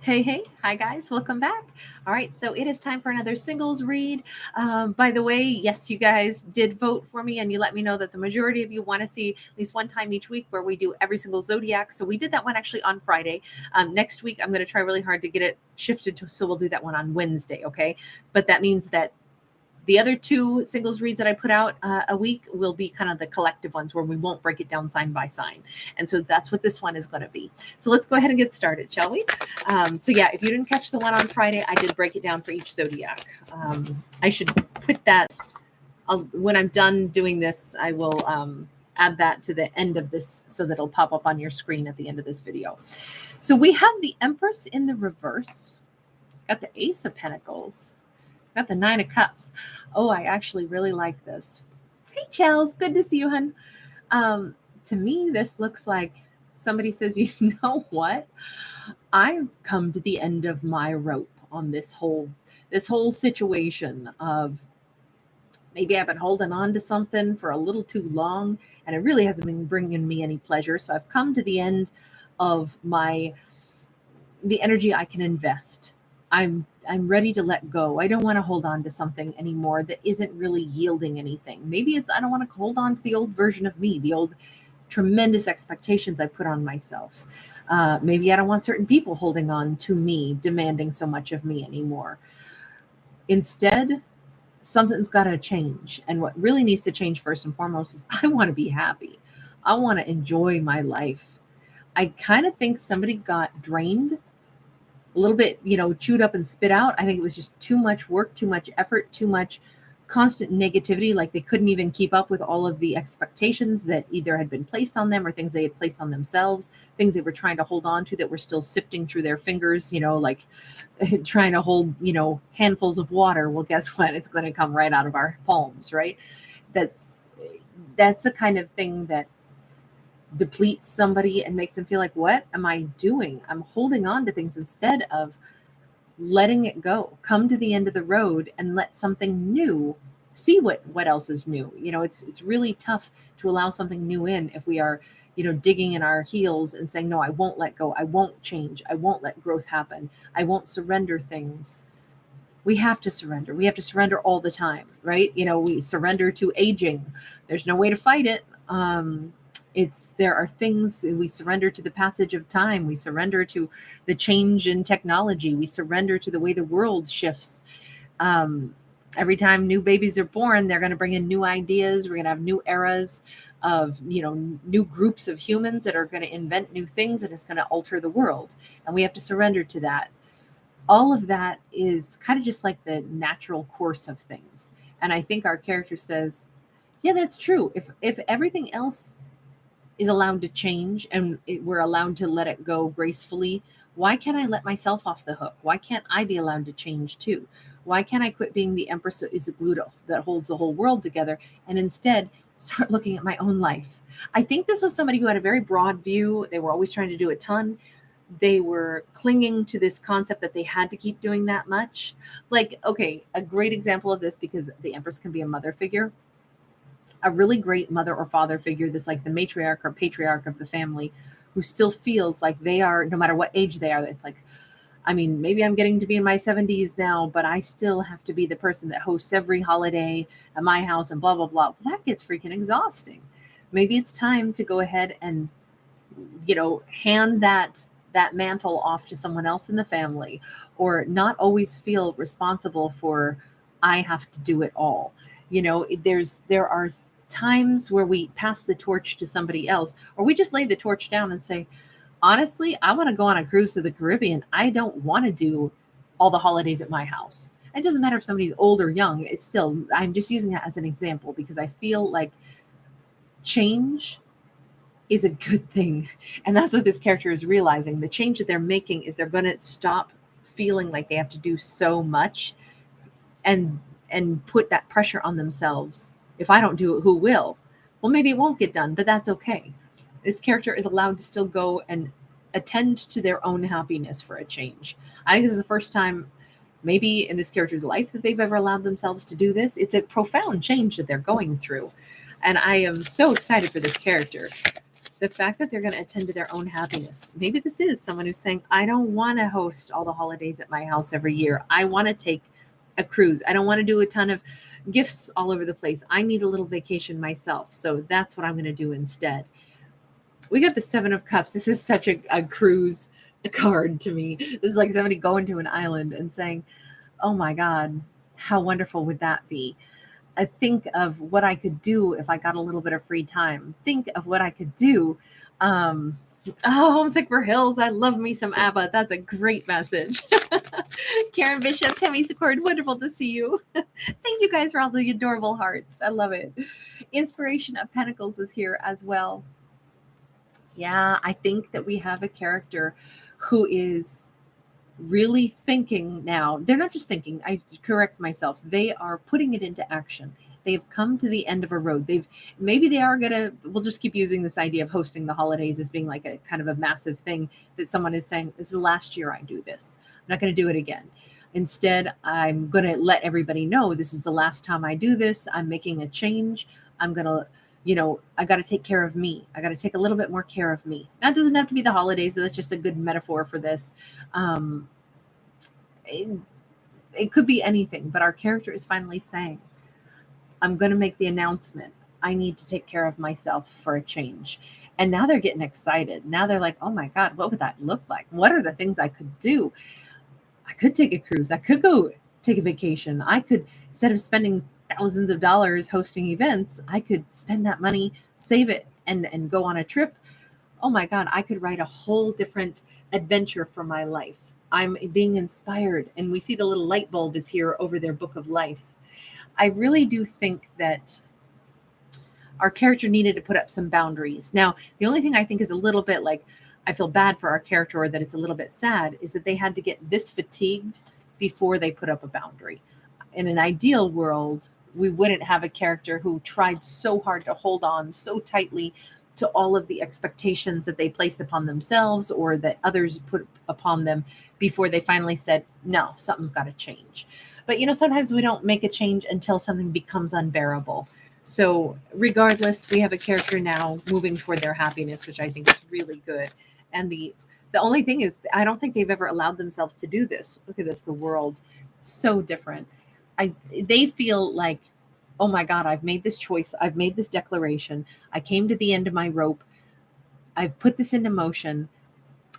Hey, hi guys, welcome back. All right, so it is time for another singles read. By the way, yes, you guys did vote for me and you let me know that the majority of you want to see at least one time each week where we do every single zodiac. So we did that one actually on Friday. Next week, I'm going to try really hard to get it shifted so we'll do that one on Wednesday, okay? But that means that the other two singles reads that I put out a week will be kind of the collective ones where we won't break it down sign by sign. And so that's what this one is going to be. So let's go ahead and get started, shall we? So yeah, if you didn't catch the one on Friday, I did break it down for each zodiac. I should put that, when I'm done doing this, I will add that to the end of this so that it'll pop up on your screen at the end of this video. So we have the Empress in the reverse, got the Ace of Pentacles, got the Nine of Cups. Oh, I actually really like this. Hey, Chels, good to see you, hun. To me, this looks like somebody says, you know what? I've come to the end of my rope on this whole situation of maybe I've been holding on to something for a little too long and it really hasn't been bringing me any pleasure. So I've come to the end of the energy I can invest. I'm ready to let go. I don't want to hold on to something anymore that isn't really yielding anything. Maybe it's I don't want to hold on to the old version of me, the old tremendous expectations I put on myself. Maybe I don't want certain people holding on to me, demanding so much of me anymore. Instead, something's got to change. And what really needs to change first and foremost is I want to be happy. I want to enjoy my life. I kind of think somebody got drained a little bit, chewed up and spit out. I think it was just too much work, too much effort, too much constant negativity. Like they couldn't even keep up with all of the expectations that either had been placed on them or things they had placed on themselves, things they were trying to hold on to that were still sifting through their fingers, like trying to hold, handfuls of water. Well, guess what? It's going to come right out of our palms, right? That's the kind of thing that depletes somebody and makes them feel like, what am I doing? I'm holding on to things instead of letting it go. Come to the end of the road and let something new see what else is new. It's really tough to allow something new in if we are, digging in our heels and saying, no, I won't let go. I won't change. I won't let growth happen. I won't surrender things. We have to surrender. We have to surrender all the time, right? We surrender to aging. There's no way to fight it. There are things we surrender to the passage of time. We surrender to the change in technology. We surrender to the way the world shifts. Every time new babies are born, they're going to bring in new ideas. We're going to have new eras of, new groups of humans that are going to invent new things, and it's going to alter the world. And we have to surrender to that. All of that is kind of just like the natural course of things. And I think our character says, yeah, that's true. If everything else is allowed to change and we're allowed to let it go gracefully, why can't I let myself off the hook? Why can't I be allowed to change too? Why can't I quit being the empress that is a glue that holds the whole world together and instead start looking at my own life? I think this was somebody who had a very broad view. They were always trying to do a ton. They were clinging to this concept that they had to keep doing that much. Like, okay, a great example of this, because the empress can be a mother figure, a really great mother or father figure that's like the matriarch or patriarch of the family, who still feels like they are, no matter what age they are, it's like, I mean, maybe I'm getting to be in my 70s now, but I still have to be the person that hosts every holiday at my house and blah, blah, blah. Well, that gets freaking exhausting. Maybe it's time to go ahead and, hand that mantle off to someone else in the family, or not always feel responsible for, I have to do it all. There are times where we pass the torch to somebody else, or we just lay the torch down and say, honestly, I want to go on a cruise to the Caribbean. I don't want to do all the holidays at my house. It doesn't matter if somebody's old or young. It's still, I'm just using that as an example because I feel like change is a good thing. And that's what this character is realizing. The change that they're making is they're going to stop feeling like they have to do so much and put that pressure on themselves. If I don't do it, who will? Well, maybe it won't get done, but that's okay. This character is allowed to still go and attend to their own happiness for a change. I think this is the first time maybe in this character's life that they've ever allowed themselves to do this. It's a profound change that they're going through. And I am so excited for this character. The fact that they're going to attend to their own happiness. Maybe this is someone who's saying, I don't want to host all the holidays at my house every year. I want to take a cruise. I don't want to do a ton of gifts all over the place. I need a little vacation myself. So that's what I'm going to do instead. We got the Seven of Cups. This is such a cruise card to me. This is like somebody going to an island and saying, oh my God, how wonderful would that be? I think of what I could do if I got a little bit of free time. Think of what I could do. Oh, Homesick for Hills. I love me some ABBA. That's a great message. Karen Bishop, Kemi Secord, wonderful to see you. Thank you guys for all the adorable hearts. I love it. Inspiration of Pentacles is here as well. Yeah, I think that we have a character who is really thinking now. They're not just thinking, I correct myself. They are putting it into action. They've come to the end of a road. We'll just keep using this idea of hosting the holidays as being like a kind of a massive thing that someone is saying, this is the last year I do this. I'm not going to do it again. Instead, I'm going to let everybody know this is the last time I do this. I'm making a change. I'm going to, I got to take care of me. I got to take a little bit more care of me. That doesn't have to be the holidays, but that's just a good metaphor for this. It could be anything, but our character is finally saying, I'm going to make the announcement. I need to take care of myself for a change. And now they're getting excited. Now they're like, oh my God, what would that look like? What are the things I could do? I could take a cruise. I could go take a vacation. I could, instead of spending thousands of dollars hosting events, I could spend that money, save it, and go on a trip. Oh my God, I could write a whole different adventure for my life. I'm being inspired. And we see the little light bulb is here over their book of life. I really do think that our character needed to put up some boundaries. Now, the only thing I think is a little bit like, I feel bad for our character, or that it's a little bit sad, is that they had to get this fatigued before they put up a boundary. In an ideal world, we wouldn't have a character who tried so hard to hold on so tightly to all of the expectations that they placed upon themselves or that others put upon them before they finally said, no, something's got to change. But, sometimes we don't make a change until something becomes unbearable. So regardless, we have a character now moving toward their happiness, which I think is really good. And the only thing is, I don't think they've ever allowed themselves to do this. Look at this, the world, so different. They feel like, oh my God, I've made this choice. I've made this declaration. I came to the end of my rope. I've put this into motion.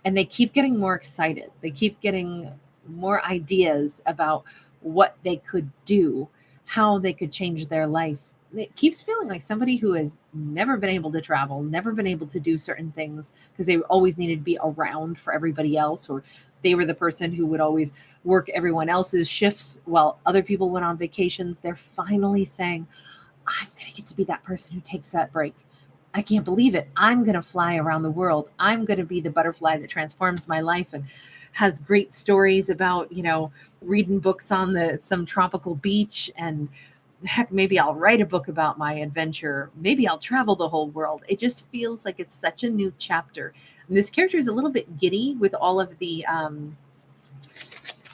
And they keep getting more excited. They keep getting more ideas about what they could do, how they could change their life. It keeps feeling like somebody who has never been able to travel, never been able to do certain things because they always needed to be around for everybody else, or they were the person who would always work everyone else's shifts while other people went on vacations. They're finally saying, I'm going to get to be that person who takes that break. I can't believe it. I'm going to fly around the world. I'm going to be the butterfly that transforms my life and has great stories about, reading books on some tropical beach, and heck, maybe I'll write a book about my adventure. Maybe I'll travel the whole world. It just feels like it's such a new chapter. And this character is a little bit giddy with all of the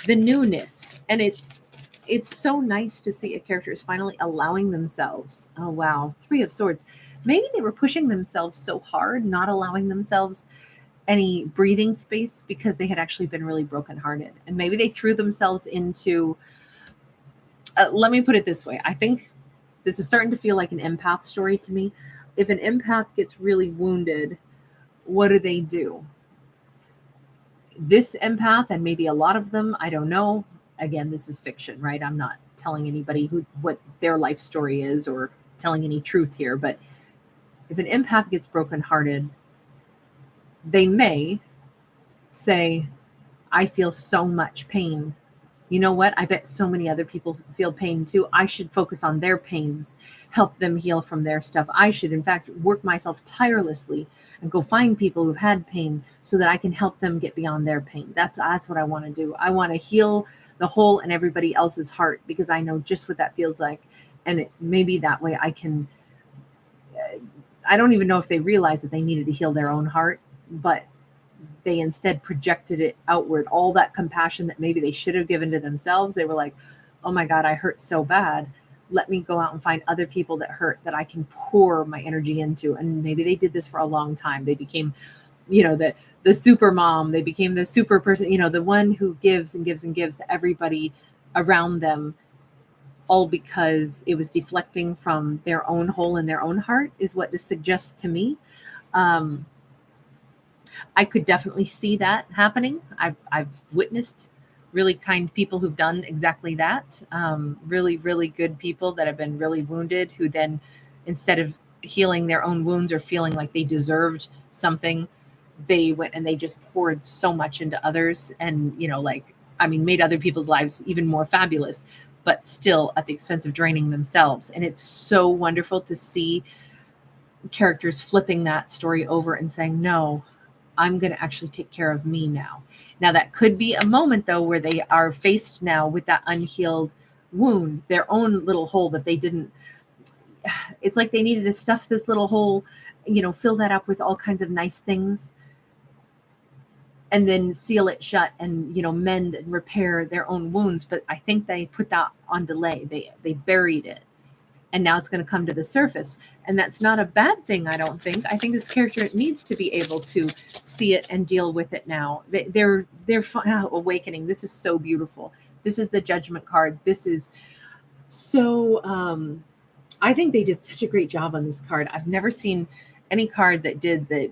newness. And it's so nice to see a character is finally allowing themselves. Oh, wow. 3 of Swords. Maybe they were pushing themselves so hard, not allowing themselves any breathing space because they had actually been really brokenhearted. And maybe they threw themselves into, let me put it this way. I think this is starting to feel like an empath story to me. If an empath gets really wounded, what do? This empath, and maybe a lot of them, I don't know. Again, this is fiction, right? I'm not telling anybody what their life story is or telling any truth here. But if an empath gets brokenhearted, they may say, I feel so much pain. You know what? I bet so many other people feel pain too. I should focus on their pains, help them heal from their stuff. I should, in fact, work myself tirelessly and go find people who've had pain so that I can help them get beyond their pain. That's what I want to do. I want to heal the hole in everybody else's heart because I know just what that feels like. And maybe that way I can, I don't even know if they realized that they needed to heal their own heart, but they instead projected it outward. All that compassion that maybe they should have given to themselves. They were like, oh my God, I hurt so bad. let me go out and find other people that hurt that I can pour my energy into. And maybe they did this for a long time. They became, the super mom. They became the super person, the one who gives and gives and gives to everybody around them, all because it was deflecting from their own hole in their own heart, is what this suggests to me. Um, I could definitely see that happening. I've witnessed really kind people who've done exactly that. Really, really good people that have been really wounded, who then, instead of healing their own wounds or feeling like they deserved something, they went and they just poured so much into others, and made other people's lives even more fabulous, but still at the expense of draining themselves. And it's so wonderful to see characters flipping that story over and saying, no, I'm going to actually take care of me now. Now, that could be a moment, though, where they are faced now with that unhealed wound, their own little hole that they didn't. It's like they needed to stuff this little hole, fill that up with all kinds of nice things, and then seal it shut and, mend and repair their own wounds. But I think they put that on delay. They buried it. And now it's going to come to the surface. And that's not a bad thing, I don't think. I think this character needs to be able to see it and deal with it now. They're awakening. This is so beautiful. This is the Judgment card. This is so, I think they did such a great job on this card. I've never seen any card that did the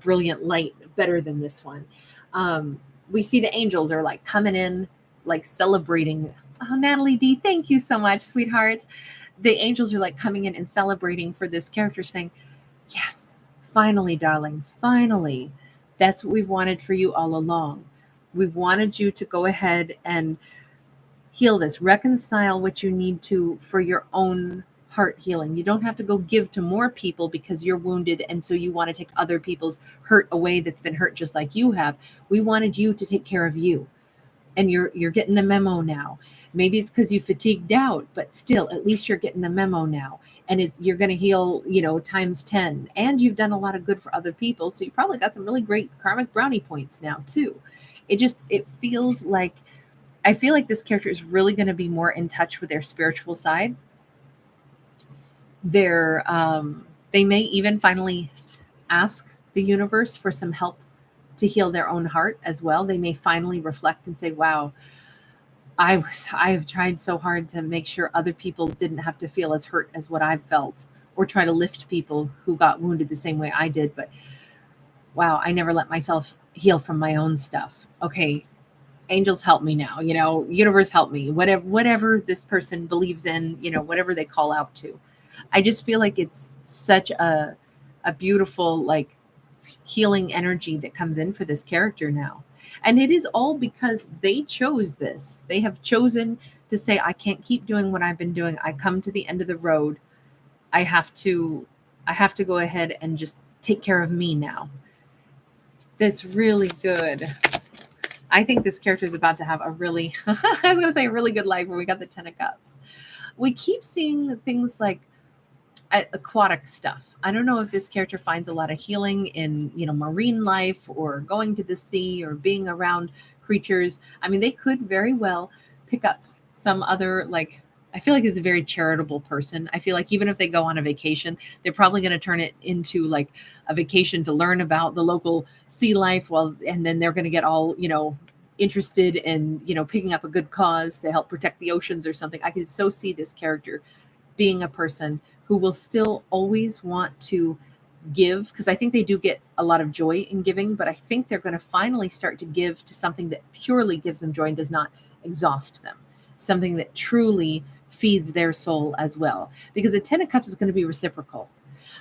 brilliant light better than this one. We see the angels are like coming in, like celebrating. Oh, Natalie D, thank you so much, sweetheart. The angels are like coming in and celebrating for this character, saying, yes, finally, darling, finally. That's what we've wanted for you all along. We've wanted you to go ahead and heal this, reconcile what you need to for your own heart healing. You don't have to go give to more people because you're wounded, and so you want to take other people's hurt away that's been hurt just like you have. We wanted you to take care of you. And you're getting the memo now. Maybe it's because you fatigued out, but still, at least you're getting the memo now. And you're going to heal, times 10. And you've done a lot of good for other people. So you probably got some really great karmic brownie points now too. It feels like, I feel like this character is really going to be more in touch with their spiritual side. They may even finally ask the universe for some help to heal their own heart as well. They may finally reflect and say, wow, I have tried so hard to make sure other people didn't have to feel as hurt as what I've felt, or try to lift people who got wounded the same way I did. But wow, I never let myself heal from my own stuff. Okay, angels help me now, universe help me, whatever this person believes in, whatever they call out to. I just feel like it's such a beautiful, like, healing energy that comes in for this character now. And it is all because they chose this. They have chosen to say, I can't keep doing what I've been doing. I come to the end of the road. I have to go ahead and just take care of me now. That's really good. I think this character is about to have a really, I was going to say a really good life, where we got the 10 of Cups. We keep seeing things like aquatic stuff. I don't know if this character finds a lot of healing in, marine life, or going to the sea, or being around creatures. I mean, they could very well pick up some other, like, I feel like he's a very charitable person. I feel like even if they go on a vacation, they're probably going to turn it into like a vacation to learn about the local sea life, and then they're going to get all, interested in, picking up a good cause to help protect the oceans or something. I could so see this character being a person who will still always want to give, because I think they do get a lot of joy in giving, but I think they're going to finally start to give to something that purely gives them joy and does not exhaust them, something that truly feeds their soul as well, because the 10 of Cups is going to be reciprocal.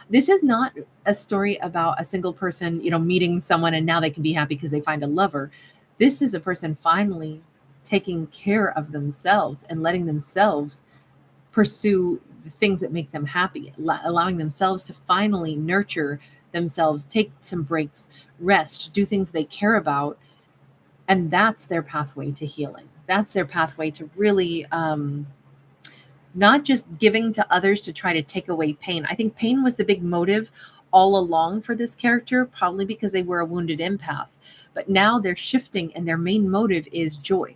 This is not a story about a single person, meeting someone and now they can be happy because they find a lover. This is a person finally taking care of themselves and letting themselves pursue the things that make them happy, allowing themselves to finally nurture themselves, take some breaks, rest, do things they care about. And that's their pathway to healing. That's their pathway to really not just giving to others to try to take away pain. I think pain was the big motive all along for this character, probably because they were a wounded empath. But now they're shifting, and their main motive is joy.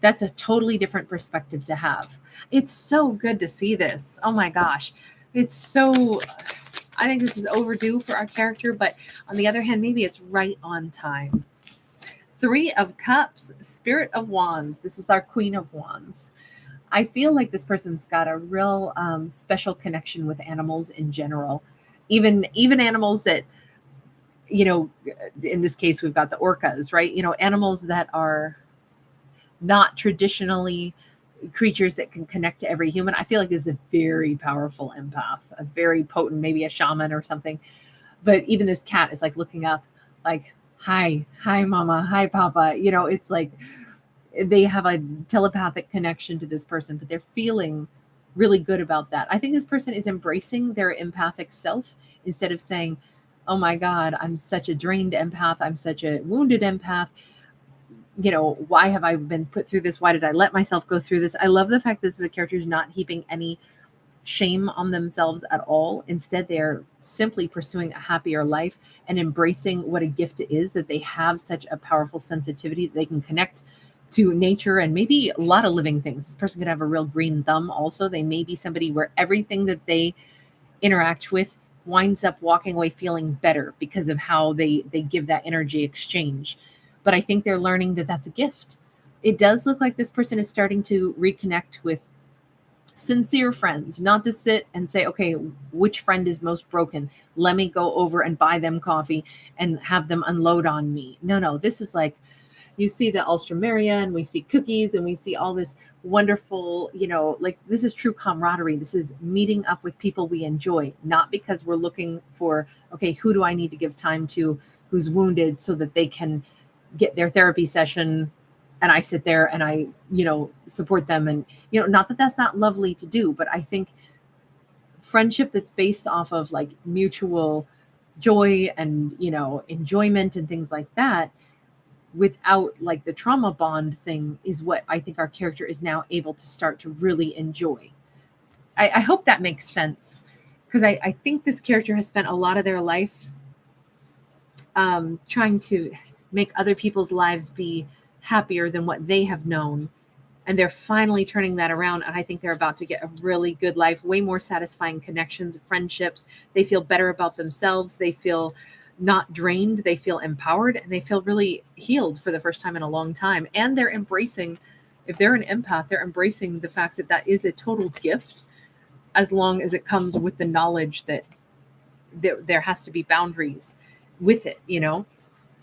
That's a totally different perspective to have. It's so good to see this. Oh my gosh. It's so, I think this is overdue for our character, but on the other hand, maybe it's right on time. Three of Cups, Spirit of Wands. This is our Queen of Wands. I feel like this person's got a real special connection with animals in general. Even animals that, you know, in this case, we've got the orcas, right? You know, animals that are not traditionally creatures that can connect to every human. I feel like this is a very powerful empath, a very potent, maybe a shaman or something. But even this cat is like looking up, like, hi, mama, hi, papa. You know, it's like they have a telepathic connection to this person, but they're feeling really good about that. I think this person is embracing their empathic self instead of saying, oh my God, I'm such a drained empath. I'm such a wounded empath. You know, why have I been put through this? Why did I let myself go through this? I love the fact that this is a character who's not heaping any shame on themselves at all. Instead, they're simply pursuing a happier life and embracing what a gift it is that they have such a powerful sensitivity that they can connect to nature and maybe a lot of living things. This person could have a real green thumb also. They may be somebody where everything that they interact with winds up walking away feeling better because of how they give that energy exchange. But I think they're learning that that's a gift. It does look like this person is starting to reconnect with sincere friends, not to sit and say, okay, which friend is most broken? Let me go over and buy them coffee and have them unload on me. No, this is like, you see the Alstroemeria and we see cookies and we see all this wonderful, you know, like this is true camaraderie. This is meeting up with people we enjoy, not because we're looking for, okay, who do I need to give time to who's wounded so that they can get their therapy session and I sit there and I, you know, support them. And, you know, not that that's not lovely to do, but I think friendship that's based off of like mutual joy and, you know, enjoyment and things like that without like the trauma bond thing is what I think our character is now able to start to really enjoy. I hope that makes sense because I think this character has spent a lot of their life trying to make other people's lives be happier than what they have known. And they're finally turning that around. And I think they're about to get a really good life, way more satisfying connections, friendships. They feel better about themselves. They feel not drained. They feel empowered and they feel really healed for the first time in a long time. And they're embracing, if they're an empath, they're embracing the fact that that is a total gift as long as it comes with the knowledge that there has to be boundaries with it, you know?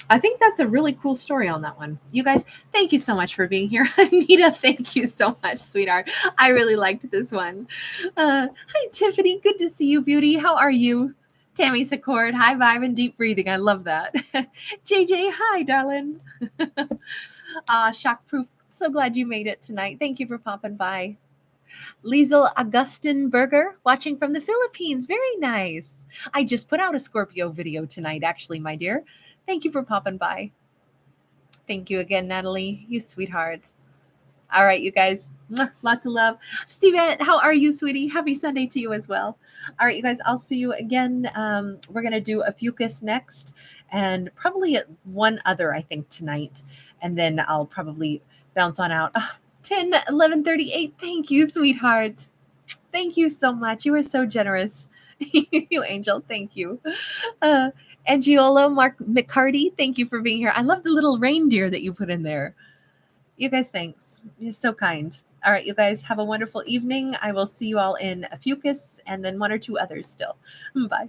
I think that's a really cool story on that one. You guys, thank you so much for being here. Anita, thank you so much, sweetheart. I really liked this one. Hi, Tiffany. Good to see you, beauty. How are you? Tammy Secord, high vibe and deep breathing. I love that. JJ, hi, darling. Shockproof. So glad you made it tonight. Thank you for popping by. Liesel Augustin Berger, watching from the Philippines. Very nice. I just put out a Scorpio video tonight, actually, my dear. Thank you for popping by. Thank you again, Natalie. You sweetheart. All right, you guys. Lots of love. Stevette, how are you, sweetie? Happy Sunday to you as well. All right, you guys, I'll see you again. We're going to do a Fucus next and probably one other, I think, tonight. And then I'll probably bounce on out. 10, 11:38. Thank you, sweetheart. Thank you so much. You are so generous. You angel. Thank you. Angiolo Mark McCarty, thank you for being here. I love the little reindeer that you put in there. You guys, thanks. You're so kind. All right, you guys have a wonderful evening. I will see you all in a Fucus and then one or two others still. Bye.